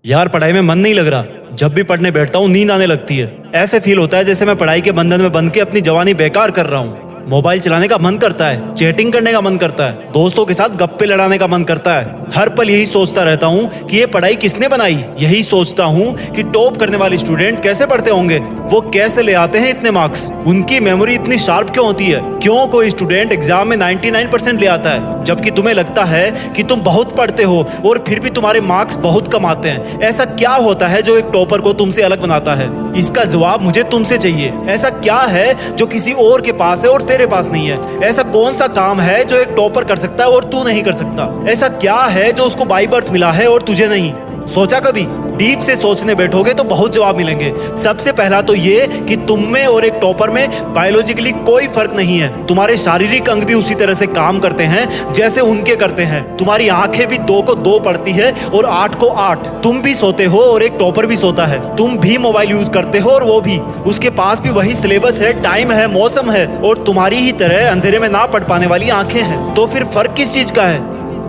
यार पढ़ाई में मन नहीं लग रहा। जब भी पढ़ने बैठता हूँ नींद आने लगती है। ऐसे फील होता है जैसे मैं पढ़ाई के बंधन में बंध के अपनी जवानी बेकार कर रहा हूँ। मोबाइल चलाने का मन करता है, चैटिंग करने का मन करता है, दोस्तों के साथ गप्पे लड़ाने का मन करता है। हर पल यही सोचता रहता हूँ कि ये पढ़ाई किसने बनाई। यही सोचता हूँ कि टॉप करने वाले स्टूडेंट कैसे पढ़ते होंगे, वो कैसे ले आते हैं इतने मार्क्स, उनकी मेमोरी इतनी शार्प क्यों होती है। क्यों कोई स्टूडेंट एग्जाम में 99% ले आता है जबकि तुम्हें लगता है कि तुम बहुत पढ़ते हो और फिर भी तुम्हारे मार्क्स बहुत कम आते हैं। ऐसा क्या होता है जो एक टॉपर को तुमसे अलग बनाता है? इसका जवाब मुझे तुमसे चाहिए। ऐसा क्या है जो किसी और के पास है और तेरे पास नहीं है? ऐसा कौन सा काम है जो एक टॉपर कर सकता है और तू नहीं कर सकता? ऐसा क्या है जो उसको बाय बर्थ मिला है और तुझे नहीं? सोचा कभी? डीप से सोचने बैठोगे तो बहुत जवाब मिलेंगे। सबसे पहला तो ये कि तुम में और एक टॉपर में बायोलॉजिकली कोई फर्क नहीं है। तुम्हारे शारीरिक अंग भी उसी तरह से काम करते हैं जैसे उनके करते हैं। तुम्हारी आंखें भी 2 को 2 पढ़ती है और 8 को 8। तुम भी सोते हो और एक टॉपर भी सोता है। तुम भी मोबाइल यूज करते हो और वो भी। उसके पास भी वही सिलेबस है, टाइम है, मौसम है और तुम्हारी ही तरह अंधेरे में ना पढ़ पाने वाली आंखें हैं। तो फिर फर्क किस चीज का है?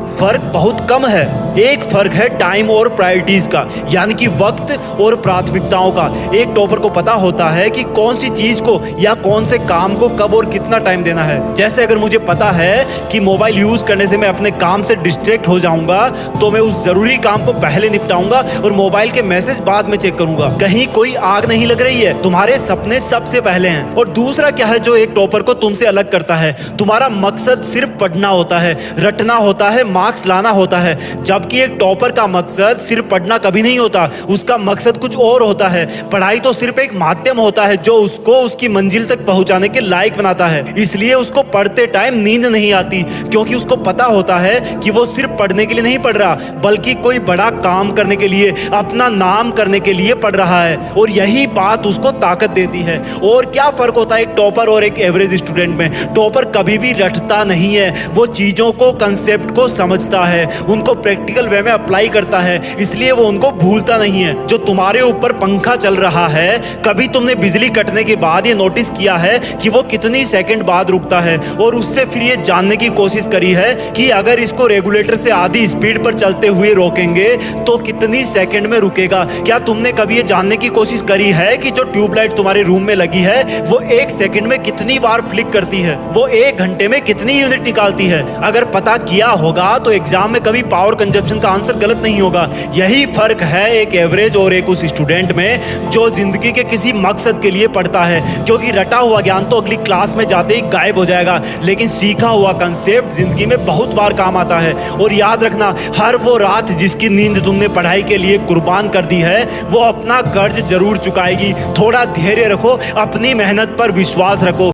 फर्क बहुत कम है। एक फर्क है टाइम और प्रायोरिटीज का, यानी कि वक्त और प्राथमिकताओं का। एक टॉपर को पता होता है कि कौन सी चीज को या कौन से काम को कब और कितना टाइम देना है। जैसे अगर मुझे पता है कि मोबाइल यूज करने से मैं अपने काम से डिस्ट्रैक्ट हो जाऊंगा तो मैं उस जरूरी काम को पहले निपटाऊंगा और मोबाइल के मैसेज बाद में चेक करूंगा। कहीं कोई आग नहीं लग रही है, तुम्हारे सपने सबसे पहले हैं। और दूसरा क्या है जो एक टॉपर को तुमसे अलग करता है? तुम्हारा मकसद सिर्फ पढ़ना होता है, रटना होता है, मार्क्स लाना होता है। जबकि एक टॉपर का मकसद सिर्फ पढ़ना कभी नहीं होता, उसका मकसद कुछ और होता है। पढ़ाई तो सिर्फ एक माध्यम होता है जो उसको उसकी मंजिल तक पहुंचाने के लायक बनाता है। इसलिए उसको पढ़ते टाइम नींद नहीं आती, क्योंकि उसको पता होता है कि वो सिर्फ पढ़ने के लिए नहीं पढ़ रहा, बल्कि कोई बड़ा काम करने के लिए, अपना नाम करने के लिए पढ़ रहा है। और यही बात उसको ताकत देती है। और क्या फर्क होता है एक टॉपर और एक एवरेज स्टूडेंट में? टॉपर कभी भी रटता नहीं है, वो चीजों को, कंसेप्ट को समझता है, उनको प्रैक्टिकल वे में अप्लाई करता है, इसलिए वो उनको भूलता नहीं है। जो तुम्हारे ऊपर पंखा चल रहा है, कभी तुमने बिजली कटने के बाद ये नोटिस किया है कि वो कितनी सेकंड बाद रुकता है? और उससे फिर ये जानने की कोशिश करी है कि अगर इसको रेगुलेटर से आधी स्पीड पर चलते हुए रोकेंगे तो कितनी सेकंड में रुकेगा? क्या तुमने कभी ये जानने की कोशिश करी है कि जो ट्यूबलाइट तुम्हारे रूम में लगी है वो 1 सेकंड में कितनी बार फ्लिक करती है? वो 1 घंटे में कितनी यूनिट निकालती है? अगर पता किया होगा तो एग्जाम में कभी पावर कंजप्शन का आंसर गलत नहीं होगा। यही फर्क है एक एवरेज और एक उस स्टूडेंट में जो जिंदगी के किसी मकसद के लिए पढ़ता है। क्योंकि रटा हुआ ज्ञान तो अगली क्लास में जाते ही गायब हो जाएगा, लेकिन सीखा हुआ कंसेप्ट जिंदगी में बहुत बार काम आता है। और याद रखना, हर वो रात जिसकी नींद तुमने पढ़ाई के लिए कुर्बान कर दी है वो अपना कर्ज जरूर चुकाएगी। थोड़ा धैर्य रखो, अपनी मेहनत पर विश्वास रखो।